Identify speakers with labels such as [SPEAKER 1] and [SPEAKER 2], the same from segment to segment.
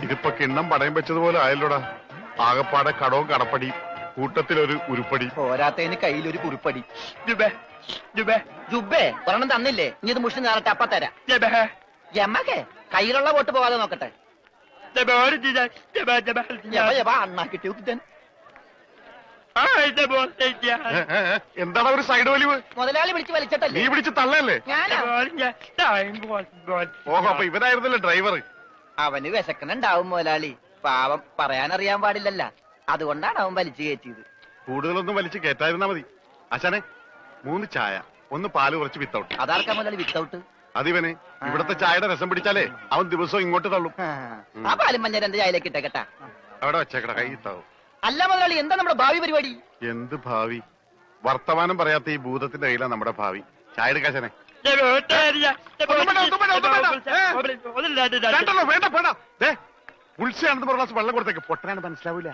[SPEAKER 1] ഇതിപ്പോ കിണ്ണം പടയം വെച്ചതുപോലെ ആയല്ലോടാ. ആകപ്പാടെ കടവും കടപ്പടി, കൂട്ടത്തിലൊരു ഉരുപ്പടി.
[SPEAKER 2] പോരാത്തതിന് കയ്യിലൊരു കുറിപ്പടി. ജുബേ ഒരെണ്ണം തന്നില്ലേ? ഇനി ഇത് മുഷിന് നേരട്ടെ അപ്പ തരാം. എമ്മക്കെ കയ്യിലുള്ള വോട്ട് പോകാതെ നോക്കട്ടെ. അണ്ണാ കിട്ടിയ
[SPEAKER 1] എന്താണ് ഒരു സൈഡ് വലിവ്?
[SPEAKER 2] മുതലാളി വിളിച്ച് വലിച്ചിട്ടല്ലേ?
[SPEAKER 1] നീ പിടിച്ച് തള്ളല്ലേ? ഓഹോ, അപ്പൊ ഇവനായിരുന്നല്ലേ ഡ്രൈവർ?
[SPEAKER 2] അവന് വിശക്കണുണ്ടാവും മുതലാളി. പാവം പറയാനറിയാൻ പാടില്ലല്ല, അതുകൊണ്ടാണ് അവൻ വലിച്ചു കയറ്റിയത്.
[SPEAKER 1] കൂടുതലൊന്നും വലിച്ചു കയറ്റായിരുന്നാ മതി. അച്ഛനെ 3 ചായ, 1 പാല്, കുറച്ച് വിത്തൗട്ട്.
[SPEAKER 2] അതാർക്കാ മുതലാളി വിത്തൗട്ട്?
[SPEAKER 1] അതിവന് ഇവിടത്തെ ചായയുടെ രസം പിടിച്ചാലേ അവൻ ദിവസവും ഇങ്ങോട്ട് തള്ളും.
[SPEAKER 2] ആ പാലും മഞ്ഞ 2 ചായയിലേക്ക് ഇട്ടേക്കട്ടാ.
[SPEAKER 1] അവിടെ വെച്ചേക്കട, കൈ ഇത്താവും.
[SPEAKER 2] അല്ല മുതലാളി, എന്താ നമ്മുടെ ഭാവി പരിപാടി?
[SPEAKER 1] എന്ത് ഭാവി? വർത്തമാനം പറയാത്ത ഈ ഭൂതത്തിന്റെ കയ്യിലാണ് നമ്മുടെ ഭാവി. ചായ എടുക്കാശനെ. ഉത്സയാണെന്ന് പറഞ്ഞ വെള്ളം കൊടുത്തേക്ക്. പൊട്ടനാണ് മനസ്സിലാവൂല.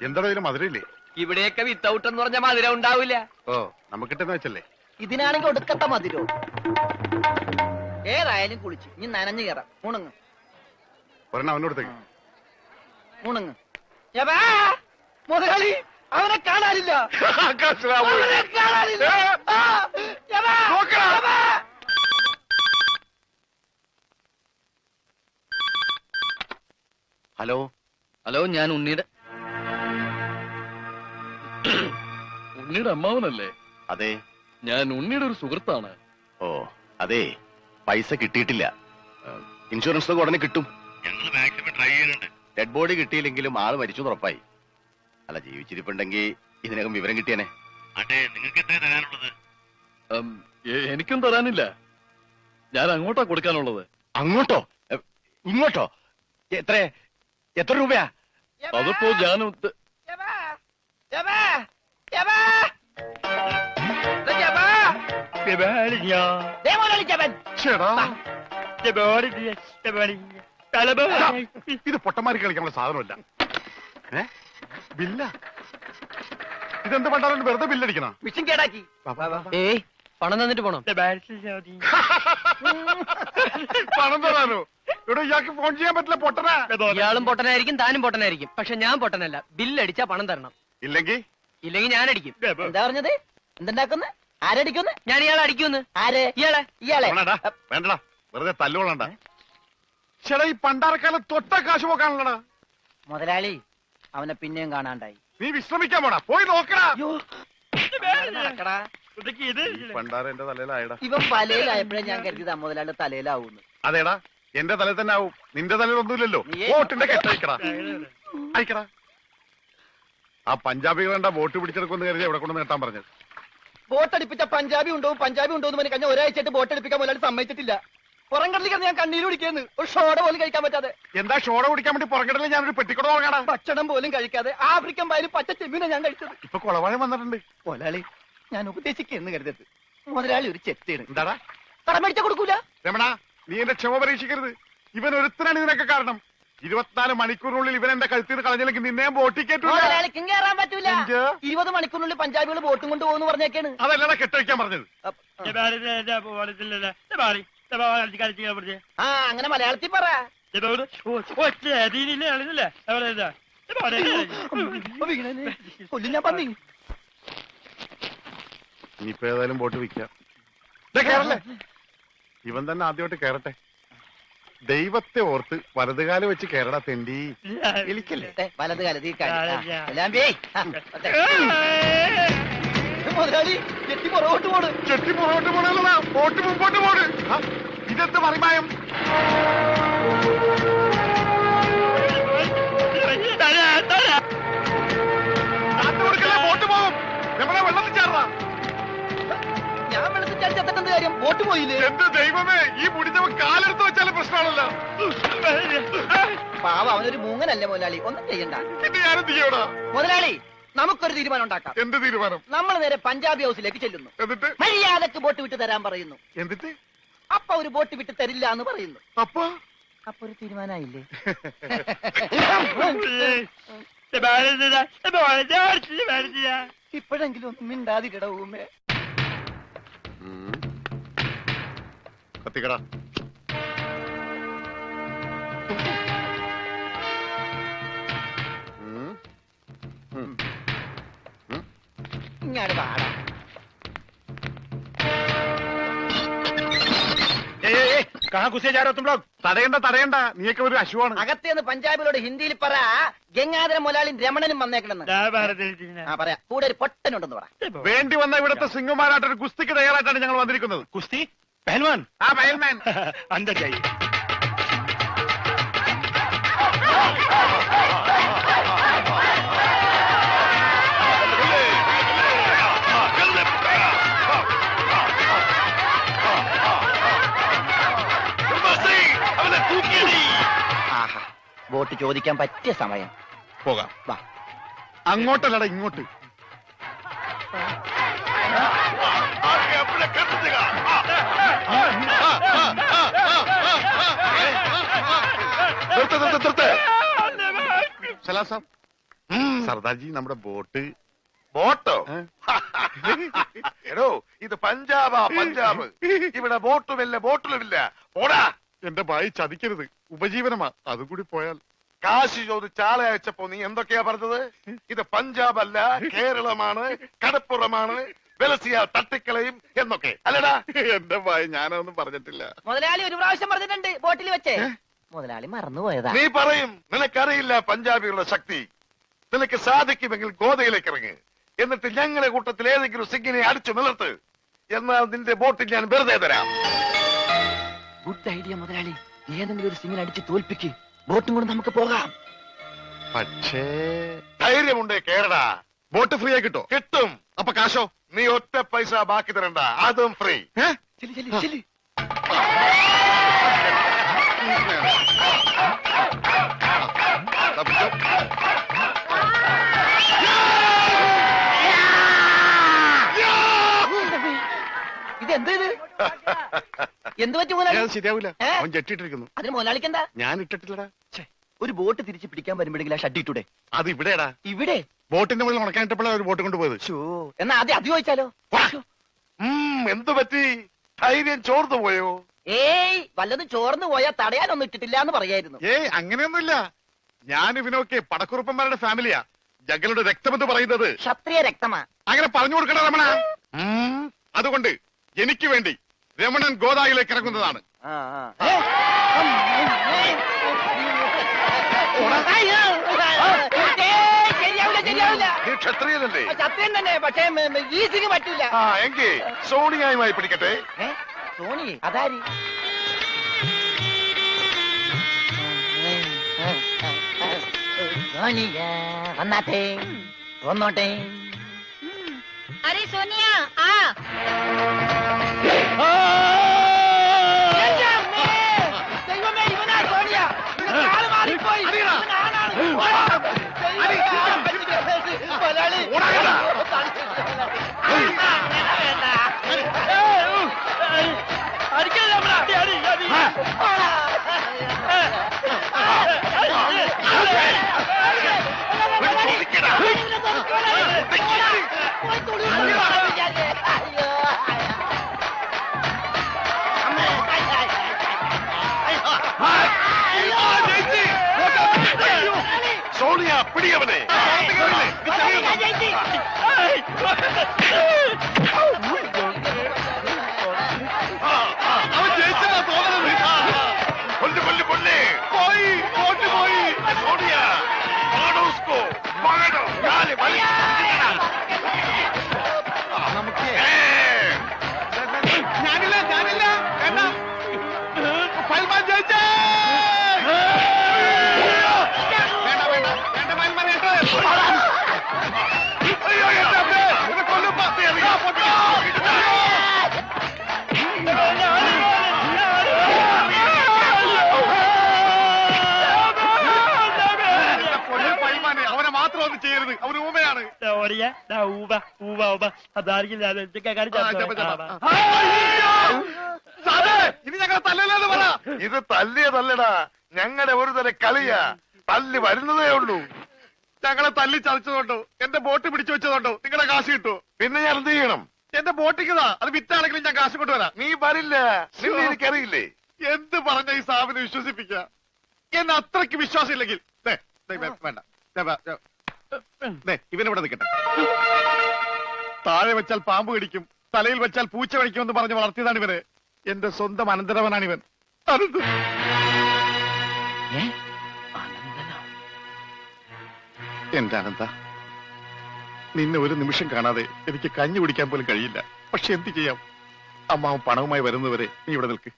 [SPEAKER 1] എന്താ ഇതിന് മധുരയില്ലേ?
[SPEAKER 2] ഇവിടെയൊക്കെ വിത്തൗട്ട് എന്ന് പറഞ്ഞ മധുരം ഉണ്ടാവില്ല.
[SPEAKER 1] ഓ, നമുക്കിട്ടെന്ന് വെച്ചല്ലേ.
[SPEAKER 2] ഇതിനാണെങ്കിൽ ഒടുക്കത്ത മധുരോ. ഏതായാലും കുളിച്ച് ഇനി നനഞ്ഞു കയറാം. മുണുങ്ങ്
[SPEAKER 1] ഒരെണ്ണം അവനോടത്തേക്ക്.
[SPEAKER 2] മുണുങ്ങ്. മുതലാളി അവനെ കാണാനില്ല.
[SPEAKER 1] ഹലോ
[SPEAKER 3] ഹലോ, ഞാൻ ഉണ്ണിയുടെ അമ്മാവനല്ലേ?
[SPEAKER 1] അതെ,
[SPEAKER 3] ഞാൻ ഉണ്ണിയുടെ ഒരു സുഹൃത്താണ്.
[SPEAKER 1] ഓ അതെ, പൈസ കിട്ടിയിട്ടില്ല. ഇൻഷുറൻസ് ഉടനെ കിട്ടും. ഞങ്ങൾ മാക്സിമം ട്രൈ ചെയ്യുന്നുണ്ട്. ഡെഡ് ബോഡി കിട്ടിയില്ലെങ്കിലും ആള് മരിച്ചു ഉറപ്പായി. അല്ല, ജീവിച്ചിരിപ്പുണ്ടെങ്കിൽ ഇതിനകം വിവരം കിട്ടിയനെ. അതെ, നിങ്ങൾക്ക് എത്ര തരാനുള്ളത്?
[SPEAKER 3] എനിക്കും തരാനില്ല. ഞാൻ അങ്ങോട്ടാ കൊടുക്കാനുള്ളത്.
[SPEAKER 1] അങ്ങോട്ടോ ഇങ്ങോട്ടോ? എത്ര രൂപയാ?
[SPEAKER 3] അതിപ്പോ ഞാൻ
[SPEAKER 1] ഇത് പൊട്ടന്മാരി കളിക്കാനുള്ള സാധനമല്ല. ബില്ല ഇതെന്ത് പണ്ടാലും വെറുതെ ബില്ലടിക്കണം.
[SPEAKER 2] മിഷൻ കേടാക്കി.
[SPEAKER 3] പണം തന്നിട്ട് പോണം.
[SPEAKER 1] പണം തരാനോ? ഇവിടെ ഇയാൾക്ക് ഫോൺ ചെയ്യാൻ പറ്റില്ല. പൊട്ടനാ.
[SPEAKER 3] ഇയാളും പൊട്ടനായിരിക്കും, താനും പൊട്ടനായിരിക്കും. പക്ഷെ ഞാൻ പൊട്ടനല്ല. ബില്ലടിച്ചാ പണം തരണം.
[SPEAKER 1] ഇല്ലെങ്കിൽ
[SPEAKER 3] ഞാൻ അടിക്കും.
[SPEAKER 2] എന്താ പറഞ്ഞത്? എന്തുണ്ടാക്കുന്നു? ആരടിക്കുന്നു?
[SPEAKER 3] ഞാൻ ഇയാളെ അടിക്കുന്നു.
[SPEAKER 2] ആര്? ഇയാളെ.
[SPEAKER 1] വേണ്ടടാ, വെറുതെ തല്ലുകൊള്ളണ്ട. ചേട്ടാ, ഈ പണ്ടാരക്കാലം തൊട്ട കാശ് പോക്കാണല്ലടാ.
[SPEAKER 2] മുതലാളി അവനെ പിന്നെയും കാണാണ്ടായി.
[SPEAKER 1] നീ വിശ്രമിക്കാൻ പോടാ, പോയി നോക്കടാ. പണ്ടാര എന്റെ തലയിലായടാ.
[SPEAKER 2] ഇവൻ വലയിലായപ്പോഴേ ഞാൻ കരുതിയത് മുതലാളി തലയിലാവൂന്ന്.
[SPEAKER 1] അതേടാ, എന്റെ തലയിൽ തന്നെ ആവും. നിന്റെ തലയിൽ ഒന്നുമില്ലല്ലോ. വോട്ടിന്റെ കെട്ടയക്കടാ, അയക്കടാ. ആ പഞ്ചാബികളുടെ വോട്ട് പിടിച്ചെടുക്കുമെന്ന് കരുതി എവിടെ കൊണ്ട് നേട്ടാൻ പറഞ്ഞത്.
[SPEAKER 2] ബോട്ടടിപ്പിച്ച പഞ്ചാബി ഉണ്ടോ എന്ന് പറഞ്ഞ് കഴിഞ്ഞ ഒരാഴ്ചയായിട്ട് ബോട്ടടിപ്പിക്കാൻ മുതലാളി സമ്മതിച്ചിട്ടില്ല. പുറംകടലിൽ ഞാൻ കണ്ണീര് കുടിക്കുന്നു. ഒരു ഷോട പോലും കഴിക്കാൻ പറ്റാതെ.
[SPEAKER 1] എന്താ ഷോട കുടിക്കാൻ വേണ്ടി പുറംകടലിൽ ഞാനൊരു പെട്ടിക്കട തുടങ്ങാടാ.
[SPEAKER 2] ഭക്ഷണം പോലും കഴിക്കാതെ ആഫ്രിക്കൻ പായലും പച്ച ചെമ്മീനെ ഞാൻ കഴിച്ചത്.
[SPEAKER 1] ഇപ്പൊ കുളവാഴം വന്നിട്ടുണ്ട്.
[SPEAKER 2] മുതലാളി ഞാൻ ഉപദേശിക്കുന്നു കരുതരുത്. മുതലാളി ഒരു ചെറ്റാണ്.
[SPEAKER 1] എന്താടാ?
[SPEAKER 2] കടം മേടിച്ചാ കൊടുക്കൂല.
[SPEAKER 1] രമണ, നീ എന്റെ ക്ഷമ പരീക്ഷിക്കരുത്. ഇവൻ ഒരുത്തനാണ് ഇതിനൊക്കെ കാരണം. 24 മണിക്കൂറിനുള്ളിൽ ഇവൻ എന്റെ കഴുത്തിൽ നിന്ന് കളഞ്ഞില്ലെങ്കിൽ നിന്നെയും ബോട്ടിൽ കയറ്റൂല.
[SPEAKER 2] മുതലാളിക്കും കയറാൻ പറ്റൂല. 20 മണിക്കൂറിനുള്ളിൽ പഞ്ചാബികൾ ബോട്ടും കൊണ്ട് പോകുന്നു പറഞ്ഞേക്കാണ്.
[SPEAKER 1] അതല്ലടാ കെട്ടഴിക്കാൻ പറഞ്ഞത്.
[SPEAKER 2] ആ, അങ്ങനെ മലയാളത്തിൽ പറ. ഞാൻ പറഞ്ഞു.
[SPEAKER 1] ഇനിയിപ്പോ ഏതായാലും ബോട്ട് വിൽക്കാം. കേറല്ലേ, ഇവൻ തന്നെ ആദ്യമായിട്ട് കേറട്ടെ. ദൈവത്തെ ഓർത്ത് വലതുകാലം വെച്ച് കേരള തെണ്ടി. വിളിക്കല്ലേ
[SPEAKER 2] വലത് കാലത്ത് മുതലാളി ചെട്ടി പുറകോട്ട് പോണ്.
[SPEAKER 1] ചെട്ടി പുറകോട്ട് പോണല്ലടാ, ബോട്ട് മുമ്പോട്ട് പോണ്. ഇതെന്ത് മറിമായം? ബോട്ട് പോകും. നമ്മളെ വെള്ളത്തിൽ ചേർന്നാ.
[SPEAKER 2] ഞാൻ വെള്ളത്തിൽ ചാടിച്ചെത്തേണ്ട കാര്യം? ബോട്ട് പോയില്ലേ?
[SPEAKER 1] എന്ത് ദൈവമേ, ഈ മുടിഞ്ഞവൻ കാലെടുത്ത് വെച്ചാലും പ്രശ്നമാണല്ലോ.
[SPEAKER 2] പാവ, അവനൊരു മൂങ്ങനല്ലേ മുതലാളി, ഒന്നും ചെയ്യണ്ട.
[SPEAKER 1] പിന്നെ ഞാനെന്ത് ചെയ്യടാ?
[SPEAKER 2] മുതലാളി നമുക്കൊരു തീരുമാനം ഉണ്ടാക്കാം.
[SPEAKER 1] എന്ത് തീരുമാനം?
[SPEAKER 2] നമ്മൾ നേരെ പഞ്ചാബി ഹൗസിലേക്ക് ചെല്ലുന്നു.
[SPEAKER 1] എന്നിട്ട്
[SPEAKER 2] മര്യാദക്ക് ബോട്ട് വിട്ട് തരാൻ പറയുന്നു.
[SPEAKER 1] എന്നിട്ട്
[SPEAKER 2] അപ്പൊ ഒരു ബോട്ട് വിട്ട് തരില്ല എന്ന് പറയുന്നു.
[SPEAKER 1] അപ്പൊ
[SPEAKER 2] ഒരു തീരുമാനമായില്ലേ? ഇപ്പോഴെങ്കിലും ഒന്നും മിണ്ടാതിരിടവുമേ.
[SPEAKER 1] കത്തിക്കടാ.
[SPEAKER 2] ഇങ്ങോട്ട് പാടാ.
[SPEAKER 1] തടയണ്ട നീയൊക്കെ ഒരു അശുവാണ്.
[SPEAKER 2] അകത്തേന്ന് പഞ്ചാബിലോട് ഹിന്ദിയിൽ പറ ഗംഗാധര മുലാളിയും രമണനും വന്നേക്കണെന്ന്. ആ പറയാ. കൂടെ ഒരു പൊട്ടനുണ്ടെന്ന് പറ.
[SPEAKER 1] വേണ്ടി വന്ന ഇവിടുത്തെ സിംഗുമാരായിട്ടൊരു കുസ്തിക്ക് തയ്യാറായിട്ടാണ് ഞങ്ങൾ വന്നിരിക്കുന്നത്.
[SPEAKER 4] കുസ്തി പഹൽവാൻ
[SPEAKER 1] ആ പയൽമാൻ
[SPEAKER 4] अंदर जाइए
[SPEAKER 2] ആഹാ, വോട്ട് ചോദിക്കാൻ പറ്റിയ സമയം.
[SPEAKER 1] പോകാം.
[SPEAKER 2] വാ.
[SPEAKER 1] അങ്ങോട്ടല്ലടാ ഇങ്ങോട്ട്. സർദാർജി നമ്മുടെ ബോട്ട്.
[SPEAKER 5] ബോട്ടോ? എടോ ഇത് പഞ്ചാബാ പഞ്ചാബ്. ഇവിടെ ബോട്ടുമില്ല ബോട്ടിലുമില്ല. പോടാ.
[SPEAKER 1] എന്റെ ഭായി ചതിക്കരുത്, ഉപജീവനമാ. അതും കൂടി പോയാൽ.
[SPEAKER 5] കാശ് ചോദിച്ച് ആളെ അയച്ചപ്പോ നീ എന്തൊക്കെയാ പറഞ്ഞത്? ഇത് പഞ്ചാബ് അല്ല, കേരളമാണ്, കടപ്പുറമാണ്, വെലസിയാൽ തട്ടിക്കളയും എന്നൊക്കെ അല്ലടാ.
[SPEAKER 1] എന്റെ ഭായി ഞാനൊന്നും പറഞ്ഞിട്ടില്ല.
[SPEAKER 2] മുതലാളി ഒരു പ്രാവശ്യം പറഞ്ഞിട്ടുണ്ട് ബോട്ടിൽ വെച്ചേ. മുതലാളി മറന്നുപോയതാ.
[SPEAKER 5] നീ പറയും നിനക്കറിയില്ല പഞ്ചാബികളുടെ ശക്തി. നിനക്ക് സാധിക്കുമെങ്കിൽ ഗോതയിലേക്ക് ഇറങ്ങ്. എന്നിട്ട് ഞങ്ങളുടെ കൂട്ടത്തിൽ ഏതെങ്കിലും സിംഗിനെ അടിച്ചു നിലർത്ത്. എന്നാൽ നിന്റെ ബോട്ടിൽ ഞാൻ വെറുതെ തരാം.
[SPEAKER 2] ഗുഡ് ഐഡിയ മുതലാളി. ഏതെങ്കിലും ഒരു സിംഗിനെ അടിച്ച് തോൽപ്പിക്ക്. ബോട്ടും കൊണ്ട് നമുക്ക് പോകാം.
[SPEAKER 1] പക്ഷേ
[SPEAKER 5] ധൈര്യമുണ്ടേ കേരടാ.
[SPEAKER 1] ബോട്ട് ഫ്രീ ആയി കിട്ടോ?
[SPEAKER 5] കിട്ടും.
[SPEAKER 1] അപ്പൊ കാശോ?
[SPEAKER 5] നീ ഒറ്റ പൈസ ബാക്കി തരണ്ട, അതും ഫ്രീ.
[SPEAKER 2] ചെല്ലി ചെല്ലി ചെല്ലി. ഇതെന്ത് ഇത്? എന്ത് പറ്റി മുതലാളി?
[SPEAKER 1] ശരിയാവില്ല.
[SPEAKER 2] ഏ?
[SPEAKER 1] അവൻ ജെട്ടിട്ടിരിക്കുന്നു.
[SPEAKER 2] അതിന് മുതലാളിക്കെന്താ?
[SPEAKER 1] ഞാൻ ഇട്ടിട്ടില്ലടാ.
[SPEAKER 2] ഒരു ബോട്ട് തിരിച്ച് പിടിക്കാൻ വരുമ്പോഴെങ്കിലും ആ ഷഡ് ഇട്ടൂടെ?
[SPEAKER 1] അത് ഇവിടെടാ.
[SPEAKER 2] ഇവിടെ
[SPEAKER 1] ബോട്ടിന്റെ മുകളിൽ ഉണക്കാനിട്ടപ്പോഴാണ് ഒരു ബോട്ട് കൊണ്ടുപോയത്.
[SPEAKER 2] എന്നാ ആദ്യം അത് ചോദിച്ചാലോ?
[SPEAKER 5] എന്തു പറ്റി? ധൈര്യം ചോർന്നു പോയോ?
[SPEAKER 2] ഏയ് വല്ലതും ചോർന്നു പോയാ തടയാനൊന്നും ഇട്ടിട്ടില്ല എന്ന് പറയായിരുന്നു.
[SPEAKER 1] ഏയ് അങ്ങനെയൊന്നുമില്ല. ഞാൻ ഇവനൊക്കെ പടക്കുറുപ്പന്മാരുടെ ഫാമിലിയാ. ജഗലുടെ രക്തമെന്ന് പറയുന്നത്
[SPEAKER 2] ക്ഷത്രിയ രക്തമാ.
[SPEAKER 1] അങ്ങനെ പറഞ്ഞു കൊടുക്കണ രമണ. അതുകൊണ്ട് എനിക്ക് വേണ്ടി രമണൻ ഗോദായിലേക്ക് ഇറങ്ങുന്നതാണ്.
[SPEAKER 2] ശരിയാവില്ല.
[SPEAKER 5] നീ ക്ഷത്രിയനല്ലേ?
[SPEAKER 2] സത്യം തന്നെ. പക്ഷേ ഈ സിംഗ് പറ്റില്ല.
[SPEAKER 5] ആ എങ്കിൽ സോണിയായുമായി പിടിക്കട്ടെ.
[SPEAKER 2] സോണി അതാരി? വന്നാട്ടെ വന്നോട്ടെ.
[SPEAKER 6] अरे सोनिया आ
[SPEAKER 2] ദൈവമേ, ഇവനാ സോണിയ. കാല് മാറിപ്പോയി. ഇവനാണാണ്. മുതലാളി. അടിക്കല്ലേ നമ്മളെ?
[SPEAKER 5] സോണിയ പിടിയവനെ. കൊല്ല് കൊല്ല് കൊല്ല്. പോയി ബോട്ട് പോയി. സോണിയ പകടോ ഉസ്കോ. പകടോ. കാല് വലിച്ച്
[SPEAKER 1] ഞാനില്ല ഞാനില്ല. വേണ്ട. പൽമാൻ ജയിച്ചേ. വേണ്ട വേണ്ട വേണ്ട പൽമാൻ കേട്ടോ.
[SPEAKER 5] അയ്യോ എന്റെ അമ്മേ. ഇത് കൊല്ലും പാത്തി.
[SPEAKER 1] അവനെ മാത്രം ഒന്നും ചെയ്യരുത്. അവന് ഊമയാണ്. ഇനി ഞങ്ങളെ തല്ലല്ലെന്ന് പറ.
[SPEAKER 5] ഇത് തല്ലിയതല്ലടാ, ഞങ്ങളുടെ ഒരു തല കളിയാ. തല്ലി വരുന്നതേ ഉള്ളൂ.
[SPEAKER 1] ഞങ്ങളെ തല്ലി ചതച്ചതുകൊണ്ടോ എന്റെ ബോട്ട് പിടിച്ചു വെച്ചതുകൊണ്ടോ നിങ്ങളുടെ കാശ് കിട്ടുമോ?
[SPEAKER 5] പിന്നെ ഞാൻ എന്ത് ചെയ്യണം?
[SPEAKER 4] എന്റെ ബോട്ടിക്കതാ അത് വിറ്റാണെങ്കിലും ഞാൻ കാശ് കൊണ്ടുവരാം.
[SPEAKER 5] നീ വരില്ല, നിന്നെ എനിക്കറിയില്ലേ.
[SPEAKER 4] എന്ത് പറഞ്ഞ ഈ സാബിനെ വിശ്വസിപ്പിക്ക? എന്നെ അത്രയ്ക്ക് വിശ്വാസം ഇല്ലെങ്കിൽ വേണ്ട, ഇവനിവിടെ നിൽക്കട്ടെ. താഴെ വെച്ചാൽ പാമ്പ് കടിക്കും, തലയിൽ വെച്ചാൽ പൂച്ച കടിക്കുമെന്ന് പറഞ്ഞ് വളർത്തിയതാണ് ഇവന്. എന്റെ സ്വന്തം അനന്തരവനാണ് ഇവൻ. അനന്ത്. എന്റെ അനന്ത, നിന്നെ ഒരു നിമിഷം കാണാതെ എനിക്ക് കഞ്ഞി കുടിക്കാൻ പോലും കഴിയില്ല. പക്ഷെ എന്ത് ചെയ്യാം, അമ്മാവൻ പണവുമായി വരുന്നവരെ നീ ഇവിടെ നിൽക്ക്.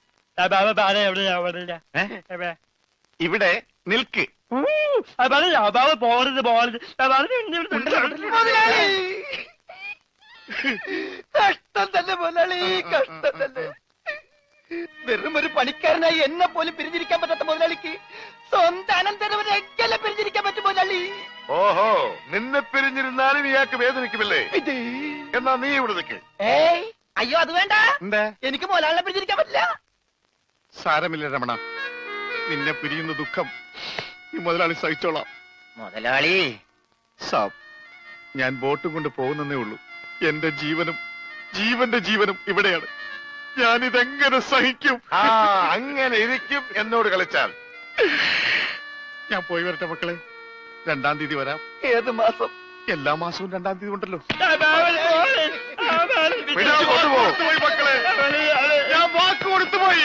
[SPEAKER 4] ഇവിടെ നിൽക്ക്.
[SPEAKER 2] കഷ്ടം തന്നെ മുതലാളി, കഷ്ടം തന്നെ. വെറും ഒരു പണിക്കാരനായി എന്നെ പോലും പിരിഞ്ഞിരിക്കാൻ പറ്റാത്ത മുതലാളിക്ക് സ്വന്തം അനന്തരവനെ എങ്ങനെ പിരിഞ്ഞിരിക്കാൻ പറ്റും മുതലാളി?
[SPEAKER 5] ഓഹോ, നിന്നെ പിരിഞ്ഞിരുന്നാലും ഇയാൾക്ക് വേദനിക്കുമല്ലേ? എന്നാ നീ ഇവിടെ നിൽക്ക്.
[SPEAKER 2] ഏയ് അയ്യോ, അത് വേണ്ട.
[SPEAKER 4] എന്താ?
[SPEAKER 2] എനിക്ക് മുതലാളിനെ പിരിഞ്ഞിരിക്കാൻ പറ്റില്ല.
[SPEAKER 4] സാരമില്ല രമണ, നിന്നെ പിരിയുന്ന ദുഃഖം ഈ മുതലാളി സഹിച്ചോളാം.
[SPEAKER 2] മുതലാളി
[SPEAKER 4] സാബ്, ഞാൻ ബോട്ടും കൊണ്ട് പോകുന്നേ ഉള്ളൂ. എന്റെ ജീവനും ജീവന്റെ ജീവനും ഇവിടെയാണ്. ഞാനിതെങ്ങനെ സഹിക്കും?
[SPEAKER 5] ആ, അങ്ങനെ ഇരിക്കും എന്നോട് കളിച്ചാൽ.
[SPEAKER 4] ഞാൻ പോയി വരട്ടെ മക്കളെ. 2-ാം തീയതി വരാം.
[SPEAKER 2] ഏത് മാസം?
[SPEAKER 4] എല്ലാ മാസവും 2-ാം തീയതി ഉണ്ടല്ലോ.
[SPEAKER 5] പിടിച്ചു കൊണ്ടുപോ.
[SPEAKER 4] പോയി മക്കളെ, ഞാൻ വാക്ക് കൊടുത്തു പോയി.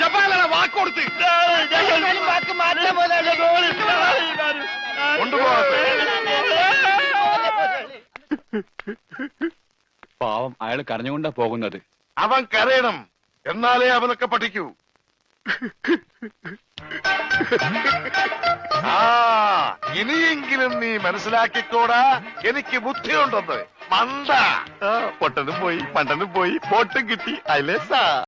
[SPEAKER 4] ജപാലാണ് വാക്ക് കൊടുത്ത്.
[SPEAKER 2] വാക്ക് മാറ്റാൻ മുതലാളി.
[SPEAKER 5] കൊണ്ടുപോകട്ടെ.
[SPEAKER 7] പാവം, അയാൾ കരഞ്ഞുകൊണ്ടാ പോകുന്നത്.
[SPEAKER 5] അവൻ കരയണം, എന്നാലേ അവനൊക്കെ പഠിക്കൂ. ആ, ഇനിയെങ്കിലും നീ മനസ്സിലാക്കിക്കോടാ, എനിക്ക് ബുദ്ധിയുണ്ടെന്ന്. മണ്ട.
[SPEAKER 4] പൊട്ടനും പോയി, പണ്ടനും പോയി, ബോട്ടും കിട്ടി. അയലേസാ.